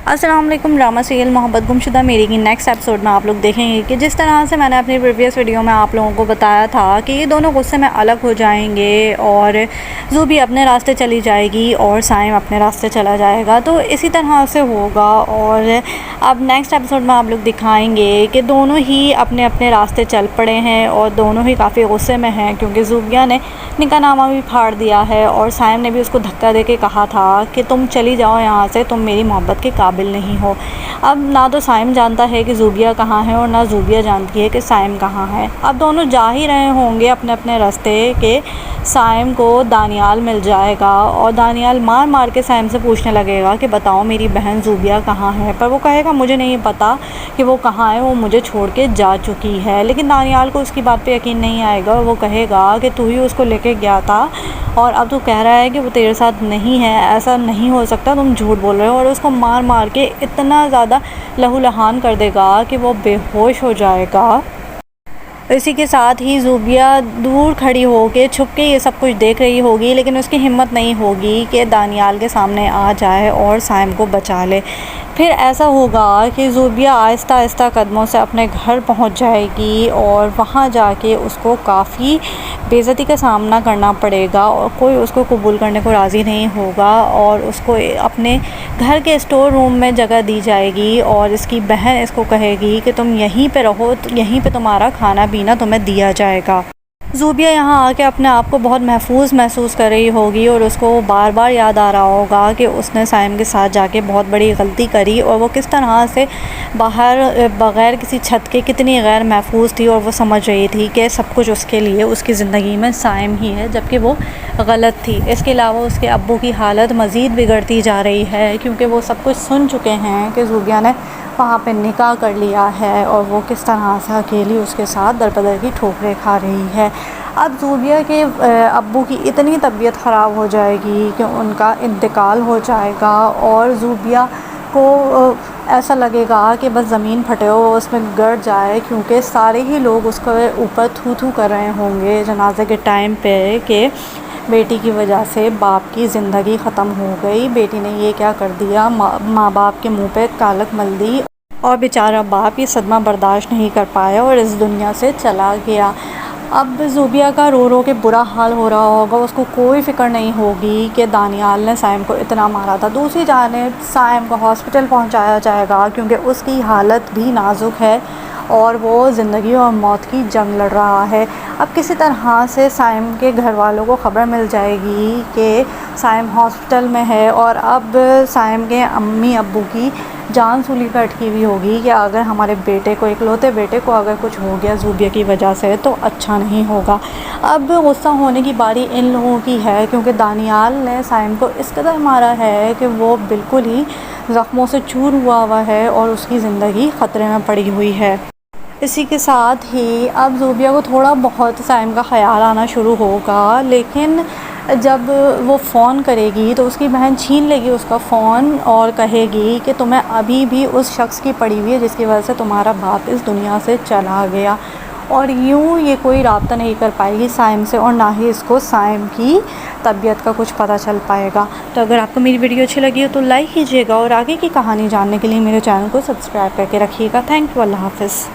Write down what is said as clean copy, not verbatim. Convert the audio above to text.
السلام علیکم۔ Drama serial محبت گمشدہ میری کی نیکسٹ ایپیسوڈ میں آپ لوگ دیکھیں گے کہ جس طرح سے میں نے اپنی پریویس ویڈیو میں آپ لوگوں کو بتایا تھا کہ یہ دونوں غصے میں الگ ہو جائیں گے اور زوبی اپنے راستے چلی جائے گی اور سائم اپنے راستے چلا جائے گا، تو اسی طرح سے ہوگا۔ اور اب نیکسٹ ایپیسوڈ میں آپ لوگ دکھائیں گے کہ دونوں ہی اپنے اپنے راستے چل پڑے ہیں اور دونوں ہی کافی غصے میں ہیں، کیونکہ زوبیہ نے نکاح نامہ بھی پھاڑ دیا ہے اور سائم نے بھی اس کو دھکا دے کے کہا تھا کہ تم چلی جاؤ یہاں سے، تم میری محبت کے قابل نہیں ہو۔ اب نہ تو سائم جانتا ہے کہ زوبیہ کہاں ہے اور نہ زوبیہ جانتی ہے کہ سائم کہاں ہے۔ اب دونوں جا ہی رہے ہوں گے اپنے اپنے راستے کہ سائم کو دانیال مل جائے گا اور دانیال مار مار کے سائم سے پوچھنے لگے گا کہ بتاؤ میری بہن زوبیہ کہاں ہے، پر وہ کہے گا مجھے نہیں پتا کہ وہ کہاں ہے، وہ مجھے چھوڑ کے جا چکی ہے۔ لیکن دانیال کو اس کی بات پہ یقین نہیں آئے گا، وہ کہے گا کہ تو ہی اس کو لے کے گیا تھا اور اب تو کہہ رہا ہے کہ وہ تیرے ساتھ نہیں ہے، ایسا نہیں ہو سکتا، تم جھوٹ بول رہے ہو، اور اس کو مار مار کے اتنا زیادہ لہو لہان کر دے گا کہ وہ بے ہوش ہو جائے گا۔ اسی کے ساتھ ہی زوبیہ دور کھڑی ہو کے چھپ کے یہ سب کچھ دیکھ رہی ہوگی، لیکن اس کی ہمت نہیں ہوگی کہ دانیال کے سامنے آ جائے اور سائم کو بچا لے۔ پھر ایسا ہوگا کہ زوبیہ آہستہ آہستہ قدموں سے اپنے گھر پہنچ جائے گی اور وہاں جا کے اس کو کافی بے عزتی کا سامنا کرنا پڑے گا اور کوئی اس کو قبول کرنے کو راضی نہیں ہوگا، اور اس کو اپنے گھر کے اسٹور روم میں جگہ دی جائے گی اور اس کی بہن اس کو کہے گی کہ تم یہیں پہ رہو، یہیں پہ تمہارا کھانا پینا تمہیں دیا جائے گا۔ زوبیہ یہاں آ کے اپنے آپ کو بہت محفوظ محسوس کر رہی ہوگی اور اس کو بار بار یاد آ رہا ہوگا کہ اس نے سائم کے ساتھ جا کے بہت بڑی غلطی کری اور وہ کس طرح سے باہر بغیر کسی چھت کے کتنی غیر محفوظ تھی، اور وہ سمجھ رہی تھی کہ سب کچھ اس کے لیے اس کی زندگی میں سائم ہی ہے، جبکہ وہ غلط تھی۔ اس کے علاوہ اس کے ابو کی حالت مزید بگڑتی جا رہی ہے، کیونکہ وہ سب کچھ سن چکے ہیں کہ زوبیہ نے وہاں پہ نکاح کر لیا ہے اور وہ کس طرح سے اکیلی اس کے ساتھ در بدر کی ٹھوکریں کھا رہی ہے۔ اب زوبیہ کے ابو کی اتنی طبیعت خراب ہو جائے گی کہ ان کا انتقال ہو جائے گا اور زوبیہ کو ایسا لگے گا کہ بس زمین پھٹے ہو اس میں گڑ جائے، کیونکہ سارے ہی لوگ اس کے اوپر تھو تھو کر رہے ہوں گے جنازے کے ٹائم پہ کہ بیٹی کی وجہ سے باپ کی زندگی ختم ہو گئی، بیٹی نے یہ کیا کر دیا، ماں باپ کے منہ پہ کالک مل دی اور بیچارہ باپ یہ صدمہ برداشت نہیں کر پایا اور اس دنیا سے چلا گیا۔ اب زوبیہ کا رو رو کے برا حال ہو رہا ہوگا، اس کو کوئی فکر نہیں ہوگی کہ دانیال نے سائم کو اتنا مارا تھا۔ دوسری جانب سائم کو ہاسپٹل پہنچایا جائے گا کیونکہ اس کی حالت بھی نازک ہے اور وہ زندگی اور موت کی جنگ لڑ رہا ہے۔ اب کسی طرح سے سائم کے گھر والوں کو خبر مل جائے گی کہ سائم ہاسپٹل میں ہے، اور اب سائم کے امی ابو کی جان سولی پہ اٹکی ہوئی ہوگی کہ اگر ہمارے بیٹے کو، اکلوتے بیٹے کو اگر کچھ ہو گیا زوبیہ کی وجہ سے تو اچھا نہیں ہوگا۔ اب غصہ ہونے کی باری ان لوگوں کی ہے، کیونکہ دانیال نے سائم کو اس قدر مارا ہے کہ وہ بالکل ہی زخموں سے چور ہوا ہے اور اس کی زندگی خطرے میں پڑی ہوئی ہے۔ اسی کے ساتھ ہی اب زوبیہ کو تھوڑا بہت سائم کا خیال آنا شروع ہوگا، لیکن جب وہ فون کرے گی تو اس کی بہن چھین لے گی اس کا فون اور کہے گی کہ تمہیں ابھی بھی اس شخص کی پڑی ہوئی ہے جس کی وجہ سے تمہارا باپ اس دنیا سے چلا گیا، اور یوں یہ کوئی رابطہ نہیں کر پائے گی سائم سے اور نہ ہی اس کو سائم کی طبیعت کا کچھ پتہ چل پائے گا۔ تو اگر آپ کو میری ویڈیو اچھی لگی ہو تو لائک کیجیے گا اور آگے کی کہانی جاننے کے لیے میرے چینل کو سبسکرائب کر کے رکھیے گا۔ تھینک یو، اللہ حافظ۔